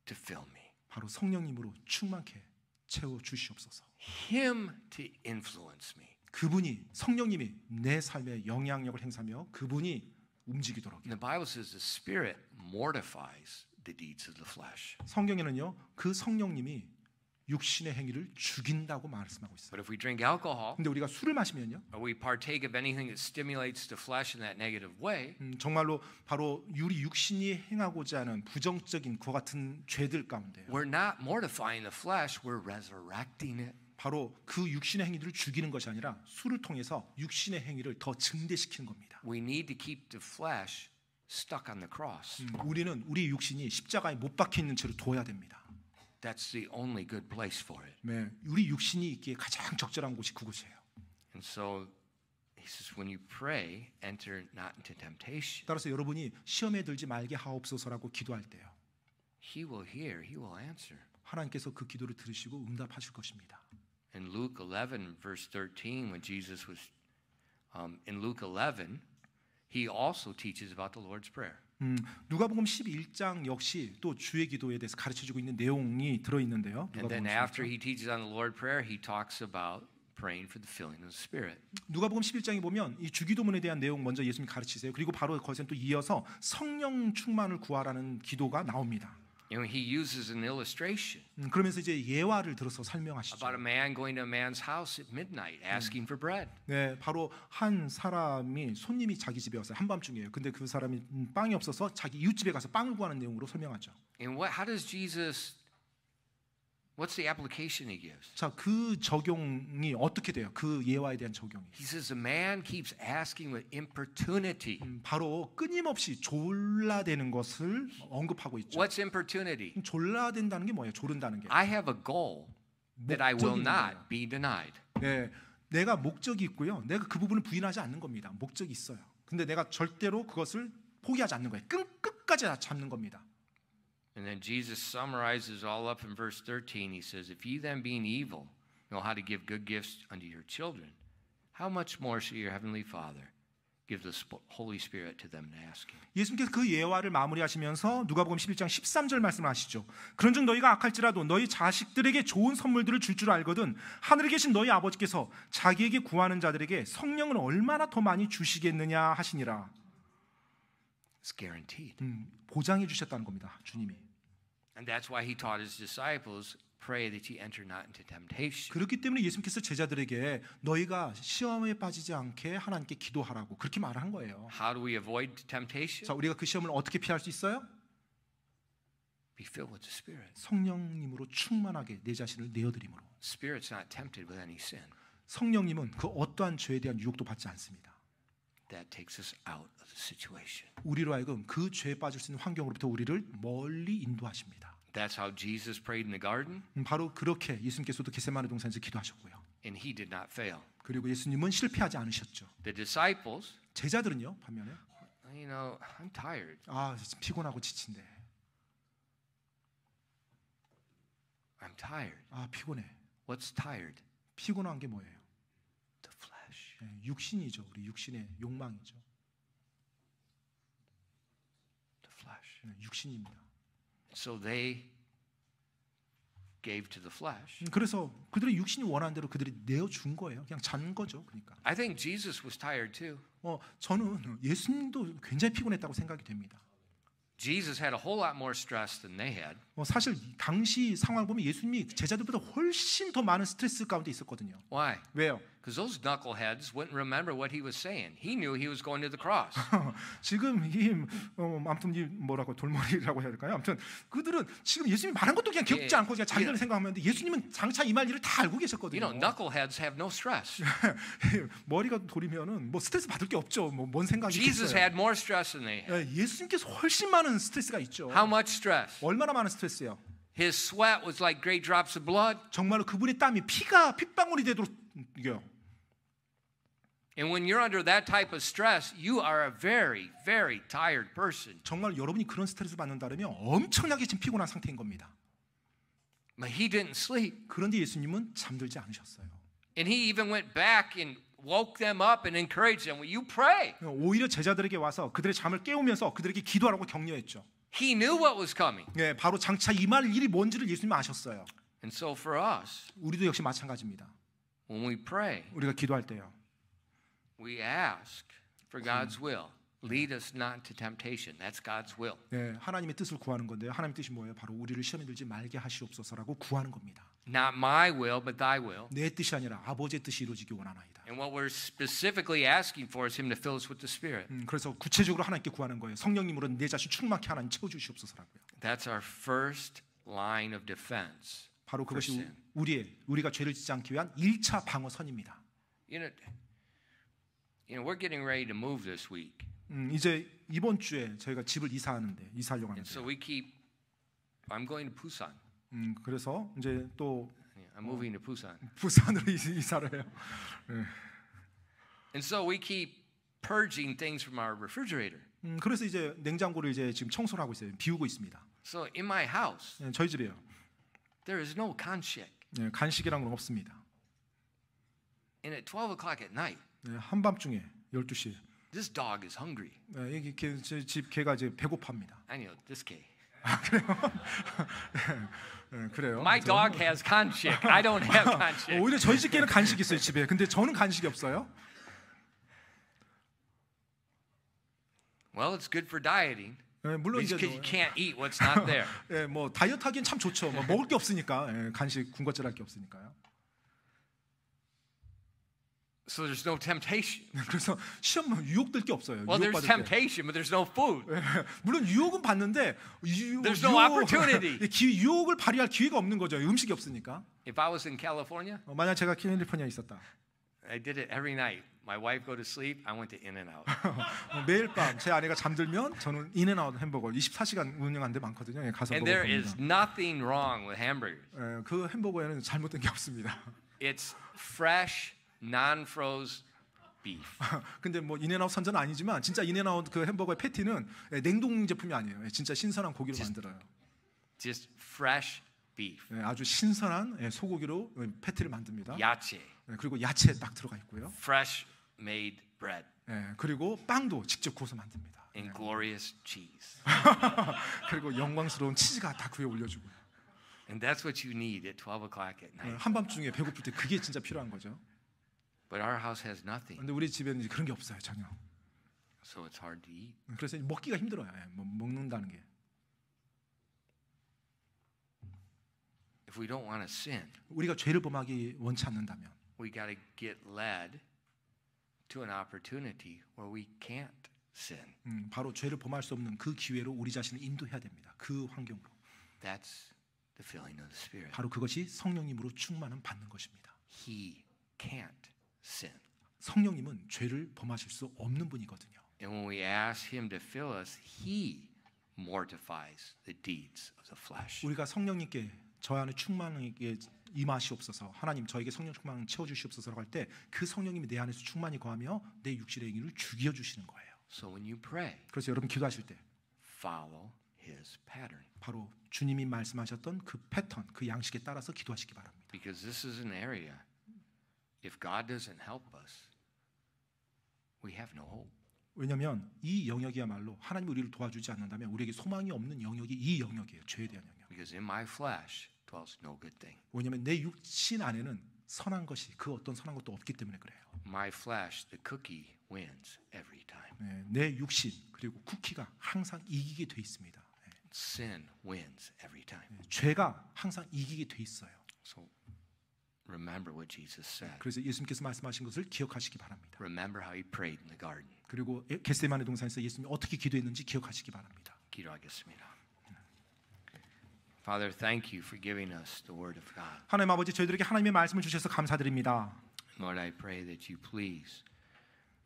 to fill me. 바로 성령님으로 충만케 채워 주시옵소서. Him to influence me. 그분이 성령님이 내 삶에 영향력을 행사하며 그분이 움직이도록. And the Bible says the Spirit mortifies the deeds of the flesh. 성경에는요, 그 성령님이 육신의 행위를 죽인다고 말씀하고 있어요. But if we drink alcohol, 근데 우리가 술을 마시면요, or we partake of anything that stimulates the flesh in that negative way, 정말로 바로 우리 육신이 행하고자 하는 부정적인 그와 같은 죄들 가운데요, we're not mortifying the flesh, we're resurrecting it. 바로 그 육신의 행위들을 죽이는 것이 아니라 술을 통해서 육신의 행위를 더 증대시키는 겁니다. We need to keep the flesh stuck on the cross. 우리는 우리 육신이 십자가에 못 박혀 있는 채로 둬야 됩니다. That's the only good place for it. 네, 우리 육신이 있기에 가장 적절한 곳이 그곳이에요. And so he says, when you pray, enter not into temptation. 따라서 여러분이 시험에 들지 말게 하옵소서라고 기도할 때요, He will hear, he will answer. 하나님께서 그 기도를 들으시고 응답하실 것입니다. In Luke 11, verse 13, when Jesus was in Luke 11, he also teaches about the Lord's Prayer. 누가복음 11장 역시 또 주의 기도에 대해서 가르쳐주고 있는 내용이 들어있는데요. And then after he teaches on the Lord's Prayer, he talks about praying for the filling of the Spirit. 누가복음 11장에 보면 이 주기도문에 대한 내용 먼저 예수님이 가르치세요. 그리고 바로 거기서 또 이어서 성령 충만을 구하라는 기도가 나옵니다. And he uses an illustration 그러면서 이제 예화를 들어서 설명하시죠. about a man going to a man's house at midnight asking for bread. 네, 바로 한 사람이 손님이 자기 집에 왔어요. 한밤중이에요. 근데 그 사람이 빵이 없어서 자기 이웃집에 가서 빵을 구하는 내용으로 설명하죠. And how does Jesus, what's the application he gives? 자, 그 적용이 어떻게 돼요? 그 예화에 대한 적용이. He says a man keeps asking with importunity. 바로 끊임없이 졸라대는 것을 언급하고 있죠. What's importunity? 졸라댄다는 게 뭐예요? 조른다는 게. I have a goal that I will not be denied. 네, 내가 목적이 있고요. 내가 그 부분을 부인하지 않는 겁니다. 목적이 있어요. 근데 내가 절대로 그것을 포기하지 않는 거예요. 끝까지 잡는 겁니다. And then Jesus summarizes all up in verse 13. He says, if ye then being evil know how to give good gifts unto your children, how much more shall your heavenly Father give the Holy Spirit to them that ask him. 예수님께서 그 예화를 마무리하시면서 누가복음 11장 13절 말씀하시죠. 그런즉 너희가 악할지라도 너희 자식들에게 좋은 선물들을 줄 줄 알거든 하늘에 계신 너희 아버지께서 자기에게 구하는 자들에게 성령을 얼마나 더 많이 주시겠느냐 하시니라. It's guaranteed. 보장해 주셨다는 겁니다. 주님이. And that's why he taught his disciples, pray that ye enter not into temptation. 그렇기 때문에 예수님께서 제자들에게 너희가 시험에 빠지지 않게 하나님께 기도하라고 그렇게 말을 한 거예요. How do we avoid temptation? 자, 우리가 그 시험을 어떻게 피할 수 있어요? Be filled with the Spirit. 성령님으로 충만하게 내 자신을 내어드림으로. Spirit's not tempted with any sin. 성령님은 그 어떠한 죄에 대한 유혹도 받지 않습니다. That takes us out of the situation. 우리로 하여금 그 죄에 빠질 수 있는 환경으로부터 우리를 멀리 인도하십니다. That's how Jesus prayed in the garden. 바로 그렇게 예수님께서도 겟세마네 동산에서 기도하셨고요. And he did not fail. 그리고 예수님은 실패하지 않으셨죠. The disciples, 제자들은요, 반면에 you know, I'm tired. 아, 피곤하고 지친데. I'm tired. 아, 피곤해. What's tired? 피곤한 게 뭐예요? The flesh. 육신이죠. 우리 육신의 욕망이죠. The flesh. 육신입니다. So they gave to the flesh. 그래서 그들의 육신이 원하는 대로 그들이 내어준 거예요. 그냥 잔 거죠. 그러니까. I think Jesus was tired too. 저는 예수님도 굉장히 피곤했다고 생각이 됩니다. Jesus had a whole lot more stress than they had. 사실 당시 상황을 보면 예수님이 제자들보다 훨씬 더 많은 스트레스 가운데 있었거든요. Why? 왜요? Because those knuckleheads wouldn't remember what he was saying. He knew he was going to the cross. 지금 이 아무튼 이 뭐라고 돌머리라고 해야 될까요? 아무튼 그들은 지금 예수님이 말한 것도 그냥 기억지 않고 그냥 자기들 생각하면 돼. 예수님은 장차 임할 일을 다 알고 계셨거든요. You know, knuckleheads have no stress. 머리가 돌이면은 뭐 스트레스 받을 게 없죠. 뭐 뭔 생각이 Jesus 있겠어요. had more stress than they had. 예수님께서 훨씬 많은 스트레스가 있죠. How much stress? 얼마나 많은 스트레스요? His sweat was like great drops of blood. 정말로 그분의 땀이 피가 핏방울이 되도록 이겨요. And when you're under that type of stress, you are a very, very tired person. 정말 여러분이 그런 스트레스 받는다면 엄청나게 지금 피곤한 상태인 겁니다. But he didn't sleep. 그런데 예수님은 잠들지 않으셨어요. And he even went back and woke them up and encouraged them. Well, you pray. 오히려 제자들에게 와서 그들의 잠을 깨우면서 그들에게 기도하라고 격려했죠. He knew what was coming. 네, 바로 장차 임할 일이 뭔지를 예수님이 아셨어요. And so for us, 우리도 역시 마찬가지입니다. when we pray, 우리가 기도할 때요. we ask for God's will. Lead us not into temptation. That's God's will. 네, 하나님의 뜻을 구하는 건데요. 하나님의 뜻이 뭐예요? 바로 우리를 시험에 들지 말게 하시옵소서라고 구하는 겁니다. Not my will, but thy will. 내 뜻이 아니라 아버지의 뜻이 이루어지기 원하나이다. And what we're specifically asking for is him to fill us with the Spirit. 그래서 구체적으로 하나님께 구하는 거예요. 성령님으로 내 자신 충만케 하나님 채워주시옵소서라고요. That's our first line of defense. 바로 그것이 for sin. 우리가 죄를 짓지 않기 위한 1차 방어선입니다. You know, we're getting ready to move this week. 이제 이번 주에 저희가 집을 이사하려고 And so 하는데. I'm going to Busan. 그래서 이제 또 I'm moving to Busan. 부산으로 이사를 해요. And so we keep purging things from our refrigerator. 그래서 이제 냉장고를 이제 지금 청소를 하고 있어요. 비우고 있습니다. So in my house, 저희 집이에요. there is no 간식. 간식이란 건 없습니다. And at 12 o'clock at night, 한밤중에 12시. this dog is hungry. 이게 집 개가 이제 배고파합니다. I know this 개. 그래요. My dog has 간식. I don't have 간식. 오히려 저희 집 개는 간식이 있어요 집에. 근데 저는 간식이 없어요. Well, it's good for dieting. 물론 이제 Because you can't eat what's not there. 뭐 다이어트 하기엔 참 좋죠. 뭐 먹을 게 없으니까 간식 군것질할 게 없으니까요. So there's no temptation. 그래서 시험 유혹될 게 없어요. Well, there's 유혹받을 때. temptation, but there's no food. 물론 유혹은 받는데 There's no opportunity. 유혹을 발휘할 기회가 없는 거죠. 음식이 없으니까. If I was in California, 만약 제가 캘리포니아에 있었다. I did it every night. My wife go to sleep, I went to In-N-Out. 매일 밤 제 아내가 잠들면 저는 인앤아웃 햄버거 24시간 운영한 데 많거든요. 가서 And 먹을 there is 겁니다. nothing wrong with hamburgers. 그 햄버거에는 잘못된 게 없습니다. It's fresh, non-frozen beef. 근데 뭐 인앤아웃 선전은 아니지만 진짜 인앤아웃 그 햄버거의 패티는 냉동 제품이 아니에요. 진짜 신선한 고기로 만들어요. Just fresh beef. 아주 신선한 소고기로 패티를 만듭니다. 야채. 그리고 야채 딱 들어가 있고요. Fresh made bread. 그리고 빵도 직접 구워서 만듭니다. And glorious cheese. 그리고 영광스러운 치즈가 다 그 위에 올려주고요. And that's what you need at 12 o'clock at night. 한밤중에 배고플 때 그게 진짜 필요한 거죠. But our house has nothing. 근데 우리 집에는 그런 게 없어요 전혀. So it's hard to eat. 그래서 먹기가 힘들어요. 먹는다는 게. If we don't want to sin, 우리가 죄를 범하기 원치 않는다면 we got to get led to an opportunity where we can't sin. 바로 죄를 범할 수 없는 그 기회로 우리 자신을 인도해야 됩니다. 그 환경으로. That's the filling of the Spirit. 바로 그것이 성령님으로 충만함 받는 것입니다. He can't sin. 성령님은 죄를 범하실 수 없는 분이거든요. And when we ask him to fill us, he mortifies the deeds of the flesh. 우리가 성령님께 저 안에 충만하게 임하시옵소서. 하나님 저에게 성령 충만 채워주시옵소서라고 할 때 그 성령님이 내 안에서 충만히 거하며 내 육신의 행위를 죽여주시는 거예요. So when you pray, 그래서 여러분 기도하실 때 follow his pattern. 바로 주님이 말씀하셨던 그 패턴, 그 양식에 따라서 기도하시기 바랍니다. Because this is an area, if God doesn't help us, we have no hope. 왜냐하면 이 영역이야말로 하나님이 우리를 도와주지 않는다면 우리에게 소망이 없는 영역이 이 영역이에요. 죄에 대한 영역. Because in my flesh dwells no good thing. 왜냐하면 내 육신 안에는 선한 것이 그 어떤 선한 것도 없기 때문에 그래요. My flesh, the cookie, wins every time. 네, 내 육신 그리고 쿠키가 항상 이기게 돼 있습니다. 네, Sin wins every time. 죄가 항상 이기게 돼 있어요. So remember what Jesus said. 그래서 예수님께서 말씀하신 것을 기억하시기 바랍니다. Remember how he prayed in the garden. 그리고 겟세마네 동산에서 예수님이 어떻게 기도했는지 기억하시기 바랍니다. 기도하겠습니다. Father, thank you for giving us the word of God. 하나님 아버지, 저희들에게 하나님의 말씀을 주셔서 감사드립니다. Lord, I pray that you please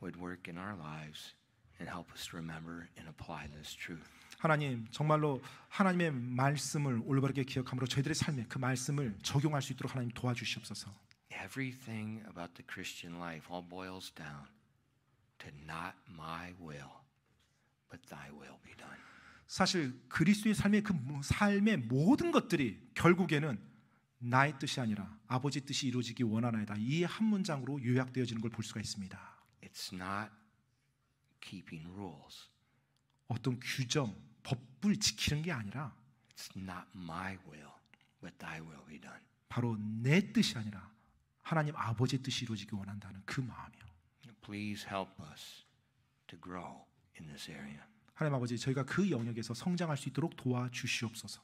would work in our lives and help us to remember and apply this truth. 하나님, 정말로 하나님의 말씀을 올바르게 기억함으로 저희들의 삶에 그 말씀을 적용할 수 있도록 하나님 도와주시옵소서. Everything about the Christian life all boils down to not my will, but thy will be done. 사실 그리스도의 삶의 그 삶의 모든 것들이 결국에는 나의 뜻이 아니라 아버지 뜻이 이루어지기 원하나이다. 이 한 문장으로 요약되어지는 걸 볼 수가 있습니다. It's not keeping rules. 어떤 규정, 법을 지키는 게 아니라 It's not my will, but thy will be done. 바로 내 뜻이 아니라 하나님 아버지의 뜻이 이루어지기 원한다는 그 마음이요. Please help us to grow in this area. 하나님 아버지, 저희가 그 영역에서 성장할 수 있도록 도와주시옵소서.